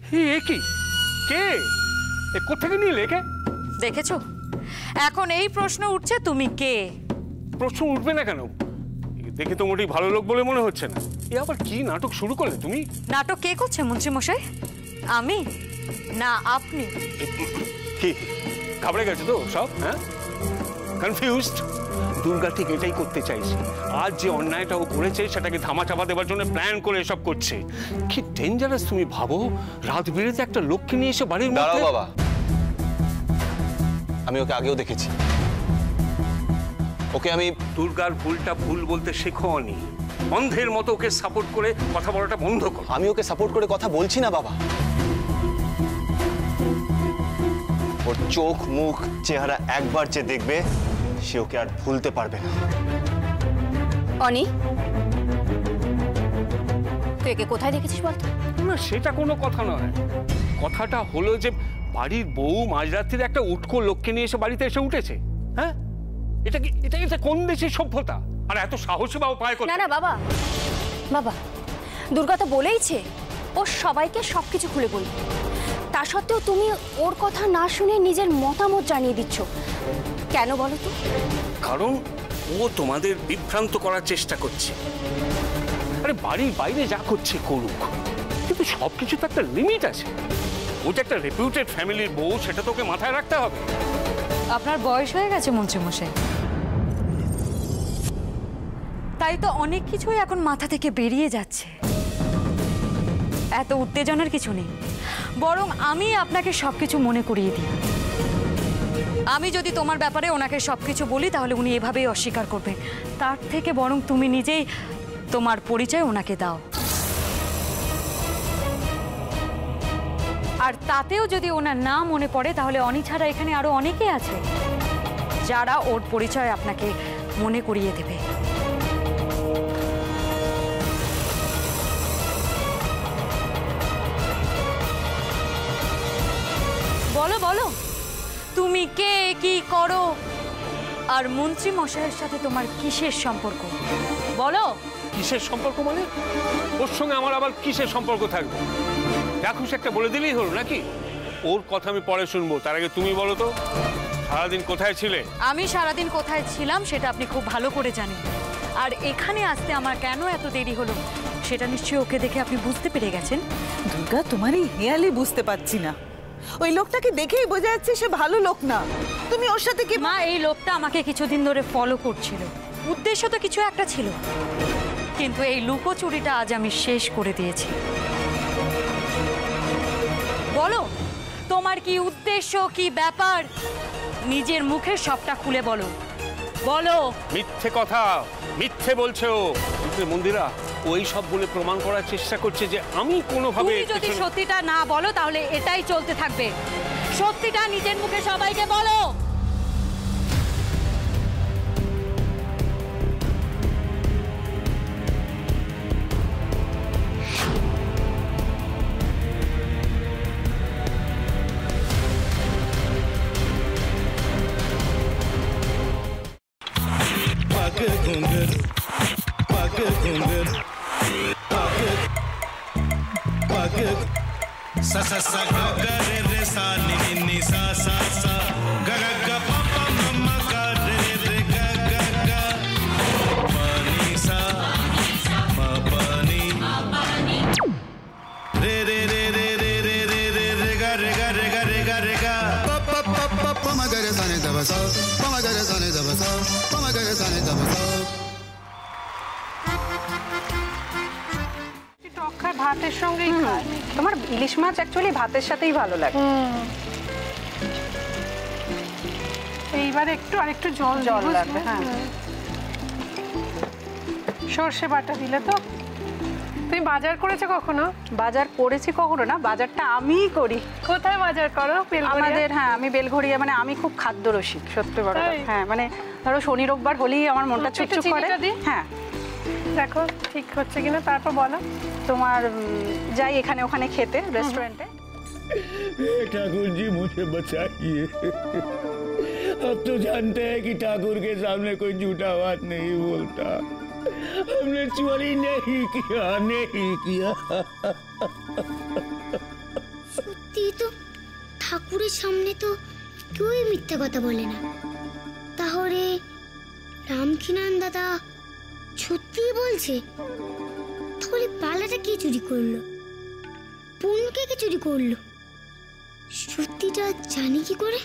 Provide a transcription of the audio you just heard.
কি কে কোথেকে নিয়ে লেখে দেখেছো? এখন এই প্রশ্ন উঠছে তুমি কে? প্রশ্ন উঠবে না কেন? দেখে তো মোটেই ভালো লোক বলে মনে হচ্ছে না। এ আবার কি নাটক শুরু করলে তুমি? নাটক কে করছে মন্ত্রী মশাই? আমি না আপনি? কি ঘাবড়ে গেছে তো সব? হ্যাঁ, কনফিউজড। দুর্গা ঠিক এটাই করতে চাইছে। আজ যে অন্যায়টা ও করেছে সেটাকে ধামা চাপা দেওয়ার জন্য প্ল্যান করে এসব করছে। কি ডেঞ্জারাস তুমি ভাবো, রাত বিরেতে একটা লোককে নিয়ে এসে বাড়ির মধ্যে। দাঁড়াও বাবা, আমি ওকে আগেও দেখেছি। ওকে আমি দুর্গার ভুলটা ভুল বলতে শেখোনি, অন্ধের মতো ওকে সাপোর্ট করে কথা বলাটা বন্ধ করো। আমি ওকে সাপোর্ট করে কথা বলছি না বাবা। ওর চোখ মুখ চেহারা একবার যে দেখবে সে ওকে আর ভুলতে পারবে না। অনি, তুই একে কোথায় দেখেছিস বলতো? না সেটা কোনো কথা নয়। কথাটা হলো যে বাড়ির বউ মাঝরাত্রির একটা উটকো লোককে নিয়ে এসে বাড়িতে এসে উঠেছে। হ্যাঁ, এটা কি এটা কোন দেশের সভ্যতা? আর এত সাহসী বাবু পায় কোথায়? না না বাবা, বাবা দুর্গা তো বলেইছে ও সবাইকে সবকিছু খুলে বলবে। তা সত্ত্বেও তুমি ওর কথা না শুনে নিজের মতামত জানিয়ে দিচ্ছ কেন বলো তো? কারণ ও তোমাদের বিভ্রান্ত করার চেষ্টা করছে। আরে বাড়ির বাইরে যা করছে করুক, কিন্তু সবকিছু তো একটা লিমিট আছে। ওটা একটা রেপুটেড ফ্যামিলির বউ, সেটা তোকে মাথায় রাখতে হবে। আপনার বয়স হয়ে গেছে মন্ত্রী মশাই, তাই তো অনেক কিছুই এখন মাথা থেকে বেরিয়ে যাচ্ছে। এত উত্তেজনার কিছু নেই, বরং আমি আপনাকে সবকিছু মনে করিয়ে দিই। আমি যদি তোমার ব্যাপারে ওনাকে সবকিছু বলি তাহলে উনি এভাবেই অস্বীকার করবেন। তার থেকে বরং তুমি নিজেই তোমার পরিচয় ওনাকে দাও। আর তাতেও যদি ওনার না মনে পড়ে তাহলে অনি ছাড়া এখানে আরো অনেকে আছে যারা ওর পরিচয় আপনাকে মনে করিয়ে দেবে। বলো বলো, তুমি কে, কি করো, আর মন্ত্রী মশাইয়ের সাথে তোমার কিসের সম্পর্ক? বলো। কিসের সম্পর্ক মানে? ওর সঙ্গে আমার আবার কিসের সম্পর্ক থাকবে? দেখো একটা বলে দিলেই হলো নাকি? ওর কথা আমি পরে শুনবো, তার আগে তুমি বলো তো সারাদিন কোথায় ছিলে? আমি সারাদিন কোথায় ছিলাম সেটা আপনি খুব ভালো করে জানেন। আর এখানে আসতে আমার কেন এত দেরি হলো সেটা নিশ্চয়ই ওকে দেখে আপনি বুঝতে পেরে গেছেন। দুর্গা, তোমার এই হেয়ালি বুঝতে পারছি না। ওই লোকটাকে দেখেই বোঝা যাচ্ছে সে ভালো লোক না। তুমি ওর সাথে কি? মা, এই লোকটা আমাকে কিছুদিন ধরে ফলো করছিল, উদ্দেশ্য তো কিছু একটা ছিল, কিন্তু এই লুকোচুরিটা আজ আমি শেষ করে দিয়েছি। বলো তোমার কি উদ্দেশ্য, কি ব্যাপার? নিজের মুখে সবটা খুলে বলো। বলো। মিথ্যে কথা, মিথ্যে বলছে ও। মন্দিরা ওই সব বলে প্রমাণ করার চেষ্টা করছে যে আমি কোনোভাবে। তুমি যদি সত্যিটা না বলো তাহলে এটাই চলতে থাকবে। সত্যিটা নিজের মুখে সবাইকে বলো। sa sa sa ga ga re re sa ni ni ni sa sa sa ga ga ga pa pa ma ma ga re re ga ga ga pa ni sa ma pa ni re re re re re re re re re ga re ga re ga re ga re ga pa pa pa pa pa ma ga re sa ni da ba sa pa ma ga re sa ni da ba sa pa ma ga re sa ni da ba sa ভাতের সঙ্গেই খায়। তোমার ইলিশ মাছ actually ভাতের সাথেই ভালো লাগে। এইবার একটু আরেকটু জল জল লাগবে। হ্যাঁ, সর্ষে বাটা দিলে তো। তুমি বাজার করেছো কখনো? বাজার করেছি কখনো না, বাজারটা আমিই করি। কোথায় বাজার করো? আমাদের, হ্যাঁ আমি বেলঘড়িয়া, মানে আমি খুব খাদ্য রসিক, সত্যি বড়। হ্যাঁ মানে ধরো শনি রোববার হলেই আমার মনটা চুপচুপ করে। হ্যাঁ দেখো ঠিক হচ্ছে কিনা, তারপর বলো। তোমার যাই এখানে ওখানে খেতে रेस्टोरेंट है। ठाकुर जी मुझे बचाइए, अब तो जानते हैं कि ठाकुर के सामने कोई झूठा बात नहीं बोलता। हमने चोरी नहीं किया, नहीं किया। সত্যি তো, ঠাকুরের সামনে তো কেউই মিথ্যা কথা বলে না। তাহলে রামকিনান দাদা সত্যিই বলছে? তাহলে বালাটা কে চুরি করলো? পুনকে কে চুরি করলো? সত্যিটা জানি কি করে?